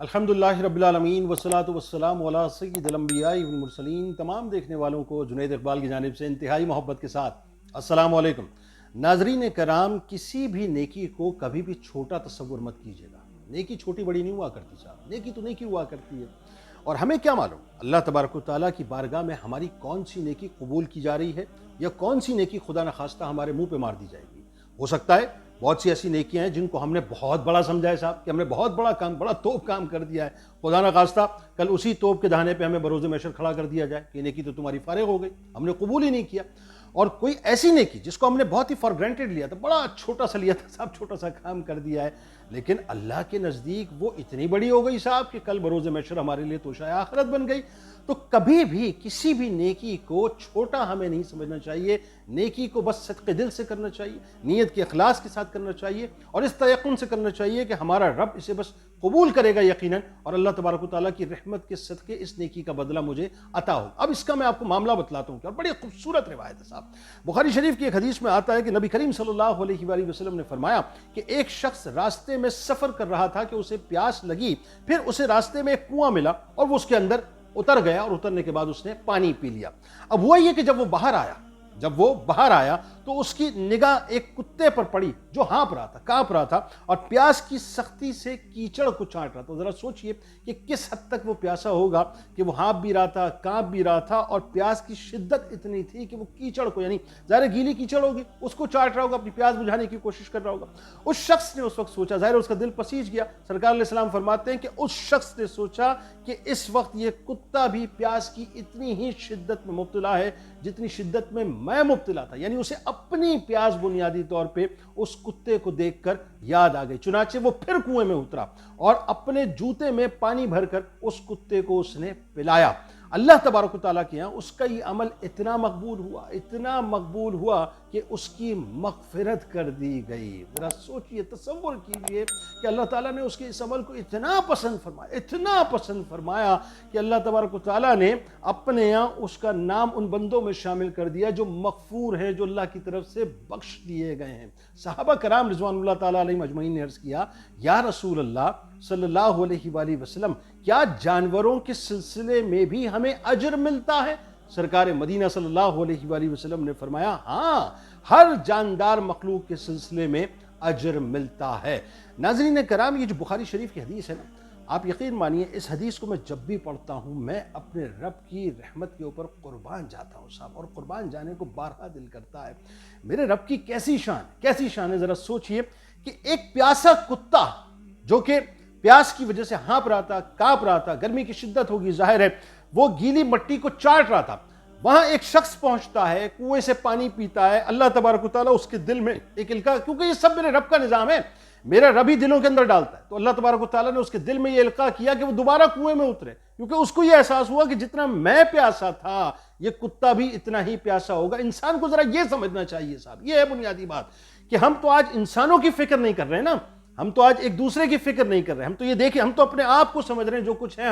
الحمدللہ رب العالمین والصلاۃ والسلام علی سید الانبیاء والمرسلین۔ تمام دیکھنے والوں کو جنید اقبال کی جانب سے انتہائی محبت کے ساتھ السلام علیکم۔ ناظرین کرام، کسی بھی نیکی کو کبھی بھی چھوٹا تصور مت کیجیے گا۔ نیکی چھوٹی بڑی نہیں ہوا کرتی صاحب، نیکی تو نیکی ہوا کرتی ہے۔ اور ہمیں کیا معلوم اللہ تبارک و تعالیٰ کی بارگاہ میں ہماری کون سی نیکی قبول کی جا رہی ہے یا کون سی نیکی خدا نخواستہ ہمارے منہ پہ مار دی جائے گی۔ ہو سکتا ہے بہت سی ایسی نیکیاں ہیں جن کو ہم نے بہت بڑا سمجھا ہے صاحب، کہ ہم نے بہت بڑا کام، بڑا توپ کام کر دیا ہے، خدا نخواستہ کل اسی توپ کے دہانے پہ ہمیں بروز محشر کھڑا کر دیا جائے کہ یہ نیکی تو تمہاری فارغ ہو گئی، ہم نے قبول ہی نہیں کیا۔ اور کوئی ایسی نیکی جس کو ہم نے بہت ہی فار گرانٹیڈ لیا تھا، بڑا چھوٹا سا لیا تھا صاحب، چھوٹا سا کام کر دیا ہے، لیکن اللہ کے نزدیک وہ اتنی بڑی ہو گئی صاحب کہ کل بروز محشر ہمارے لیے توشہ آخرت بن گئی۔ تو کبھی بھی کسی بھی نیکی کو چھوٹا ہمیں نہیں سمجھنا چاہیے، نیکی کو بس صدق دل سے کرنا چاہیے، نیت کے اخلاص کے ساتھ کرنا چاہیے، اور اس تیقن سے کرنا چاہیے کہ ہمارا رب اسے بس قبول کرے گا یقیناً، اور اللہ تبارک و تعالیٰ کی رحمت کے صدقے اس نیکی کا بدلہ مجھے عطا ہو۔ اب اس کا میں آپ کو معاملہ بتلاتا ہوں، اور بڑی خوبصورت روایت ہے صاحب۔ بخاری شریف کی ایک حدیث میں آتا ہے کہ نبی کریم صلی اللہ علیہ وآلہ وسلم نے فرمایا کہ ایک شخص راستے میں سفر کر رہا تھا کہ اسے پیاس لگی، پھر اسے راستے میں ایک کنواں ملا اور وہ اس کے اندر اتر گیا، اور اترنے کے بعد اس نے پانی پی لیا۔ اب ہوا یہ کہ جب وہ باہر آیا تو اس کی نگاہ ایک کتے پر پڑی جو ہانپ رہا تھا، کانپ رہا تھا، اور پیاس کی سختی سے کیچڑ کو چاٹ رہا تھا۔ ذرا سوچئے کہ کس حد تک وہ پیاسا ہوگا کہ وہ ہانپ بھی رہا تھا، کانپ بھی رہا تھا، اور پیاس کی شدت اتنی تھی کہ وہ کیچڑ کو، یعنی ظاہر گیلی کیچڑ ہوگی، اس کو چاٹ رہا ہوگا، اپنی پیاس بجھانے کی کوشش کر رہا ہوگا۔ اس شخص نے اس وقت سوچا، ظاہر اس کا دل پسیج گیا۔ سرکار علیہ السلام فرماتے ہیں کہ اس شخص نے سوچا کہ اس وقت یہ کتا بھی پیاس کی اتنی ہی شدت میں مبتلا ہے جتنی شدت میں میں مبتلا تھا، یعنی اسے اپنی پیاس بنیادی طور پہ اس کتے کو دیکھ کر یاد آ گئی۔ چنانچہ وہ پھر کنویں میں اترا اور اپنے جوتے میں پانی بھر کر اس کتے کو اس نے پلایا۔ اللہ تبارک و تعالیٰ کے یہاں اس کا یہ عمل اتنا مقبول ہوا کہ اس کی مغفرت کر دی گئی۔ ذرا سوچئے، تصور کیجئے کہ اللہ تعالیٰ نے اس کے اس عمل کو اتنا پسند فرمایا کہ اللہ تبارک و تعالیٰ نے اپنے یہاں اس کا نام ان بندوں میں شامل کر دیا جو مغفور ہیں، جو اللہ کی طرف سے بخش دیے گئے ہیں۔ صحابہ کرام رضوان اللہ تعالیٰ علیہم اجمعین نے عرض کیا، یا رسول اللہ صلی اللہ علیہ وآلہ وسلم، کیا جانوروں کے سلسلے میں بھی ہمیں اجر ملتا ہے؟ سرکار مدینہ صلی اللہ علیہ وآلہ وسلم نے فرمایا، ہاں، ہر جاندار مخلوق کے سلسلے میں اجر ملتا ہے۔ ناظرین کرام، یہ جو بخاری شریف کی حدیث ہے نا، آپ یقین مانیے اس حدیث کو میں جب بھی پڑھتا ہوں میں اپنے رب کی رحمت کے اوپر قربان جاتا ہوں صاحب، اور قربان جانے کو بارہا دل کرتا ہے۔ میرے رب کی کیسی شان ہے، ذرا سوچئے کہ ایک پیاسا کتا جو کہ پیاس کی وجہ سے ہانپ رہا تھا، کانپ رہا تھا، گرمی کی شدت ہوگی ظاہر ہے، وہ گیلی مٹی کو چاٹ رہا تھا، وہاں ایک شخص پہنچتا ہے، کنویں سے پانی پیتا ہے، اللہ تبارک و تعالیٰ اس کے دل میں ایک القاء، کیونکہ یہ سب میرے رب کا نظام ہے، میرا رب ہی دلوں کے اندر ڈالتا ہے، تو اللہ تبارک و تعالیٰ نے اس کے دل میں یہ القاء کیا کہ وہ دوبارہ کنویں میں اترے، کیونکہ اس کو یہ احساس ہوا کہ جتنا میں پیاسا تھا یہ کتا بھی اتنا ہی پیاسا ہوگا۔ انسان کو ذرا یہ سمجھنا چاہیے صاحب، یہ ہے بنیادی بات، کہ ہم تو آج انسانوں کی فکر نہیں کر رہے نا، ہم تو آج ایک دوسرے کی فکر نہیں کر رہے، ہم تو یہ دیکھیں، ہم تو اپنے آپ کو سمجھ رہے ہیں جو کچھ ہے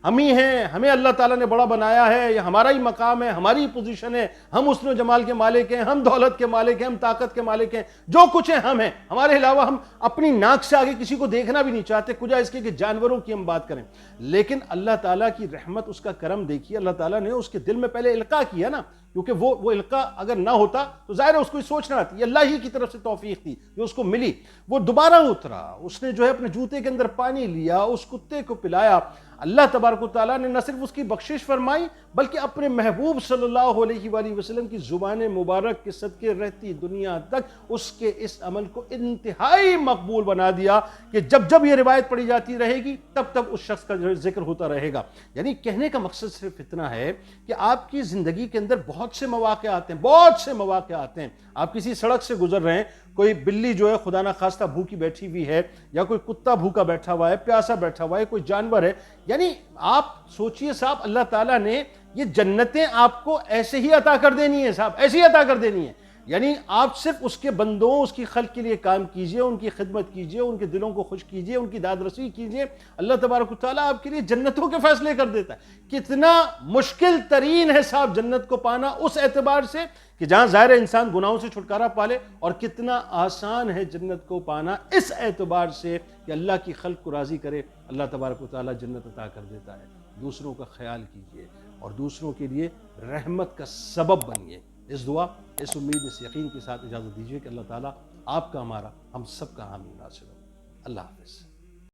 ہم ہی ہیں، ہمیں اللہ تعالیٰ نے بڑا بنایا ہے، یہ ہمارا ہی مقام ہے، ہماری پوزیشن ہے، ہم حسن و جمال کے مالک ہیں، ہم دولت کے مالک ہیں، ہم طاقت کے مالک ہیں، جو کچھ ہے ہم ہیں، ہمارے علاوہ ہم اپنی ناک سے آگے کسی کو دیکھنا بھی نہیں چاہتے، کجا اس کے کہ جانوروں کی ہم بات کریں۔ لیکن اللہ تعالیٰ کی رحمت، اس کا کرم دیکھیے، اللہ تعالیٰ نے اس کے دل میں پہلے القاء کیا نا، کیونکہ وہ القاء اگر نہ ہوتا تو ظاہر ہے اس کو سوچنا تھی، یہ اللہ ہی کی طرف سے توفیق تھی جو اس کو ملی۔ وہ دوبارہ اترا، اس نے جو ہے اپنے جوتے کے اندر پانی لیا، اس کتے کو پلایا۔ اللہ تبارک و تعالیٰ نے نہ صرف اس کی بخشش فرمائی بلکہ اپنے محبوب صلی اللہ علیہ وآلہ وسلم کی زبان مبارک کے صدقے رہتی دنیا تک اس کے اس عمل کو انتہائی مقبول بنا دیا کہ جب یہ روایت پڑھی جاتی رہے گی تب اس شخص کا جو ذکر ہوتا رہے گا۔ یعنی کہنے کا مقصد صرف اتنا ہے کہ آپ کی زندگی کے اندر بہت سے مواقع آتے ہیں، آپ کسی سڑک سے گزر رہے ہیں، کوئی بلی جو ہے خدا نخواستہ بھوکی بیٹھی ہوئی ہے، یا کوئی کتا بھوکا بیٹھا ہوا ہے، پیاسا بیٹھا ہوا ہے، کوئی جانور ہے، یعنی آپ سوچئے صاحب، اللہ تعالیٰ نے یہ جنتیں آپ کو ایسے ہی عطا کر دینی ہے صاحب، ایسے ہی عطا کر دینی ہے، یعنی آپ صرف اس کے بندوں، اس کی خلق کے لیے کام کیجئے، ان کی خدمت کیجئے، ان کے دلوں کو خوش کیجئے، ان کی داد رسی کیجئے، اللہ تبارک و تعالیٰ آپ کے لیے جنتوں کے فیصلے کر دیتا ہے۔ کتنا مشکل ترین ہے صاحب جنت کو پانا اس اعتبار سے کہ جہاں ظاہر انسان گناہوں سے چھٹکارا پالے، اور کتنا آسان ہے جنت کو پانا اس اعتبار سے کہ اللہ کی خلق کو راضی کرے، اللہ تبارک و تعالیٰ جنت عطا کر دیتا ہے۔ دوسروں کا خیال کیجئے اور دوسروں کے لیے رحمت کا سبب بنیے۔ اس دعا، اس امید، اس یقین کے ساتھ اجازت دیجیے کہ اللہ تعالیٰ آپ کا، ہمارا، ہم سب کا حامی ناصر ہو۔ اللہ حافظ۔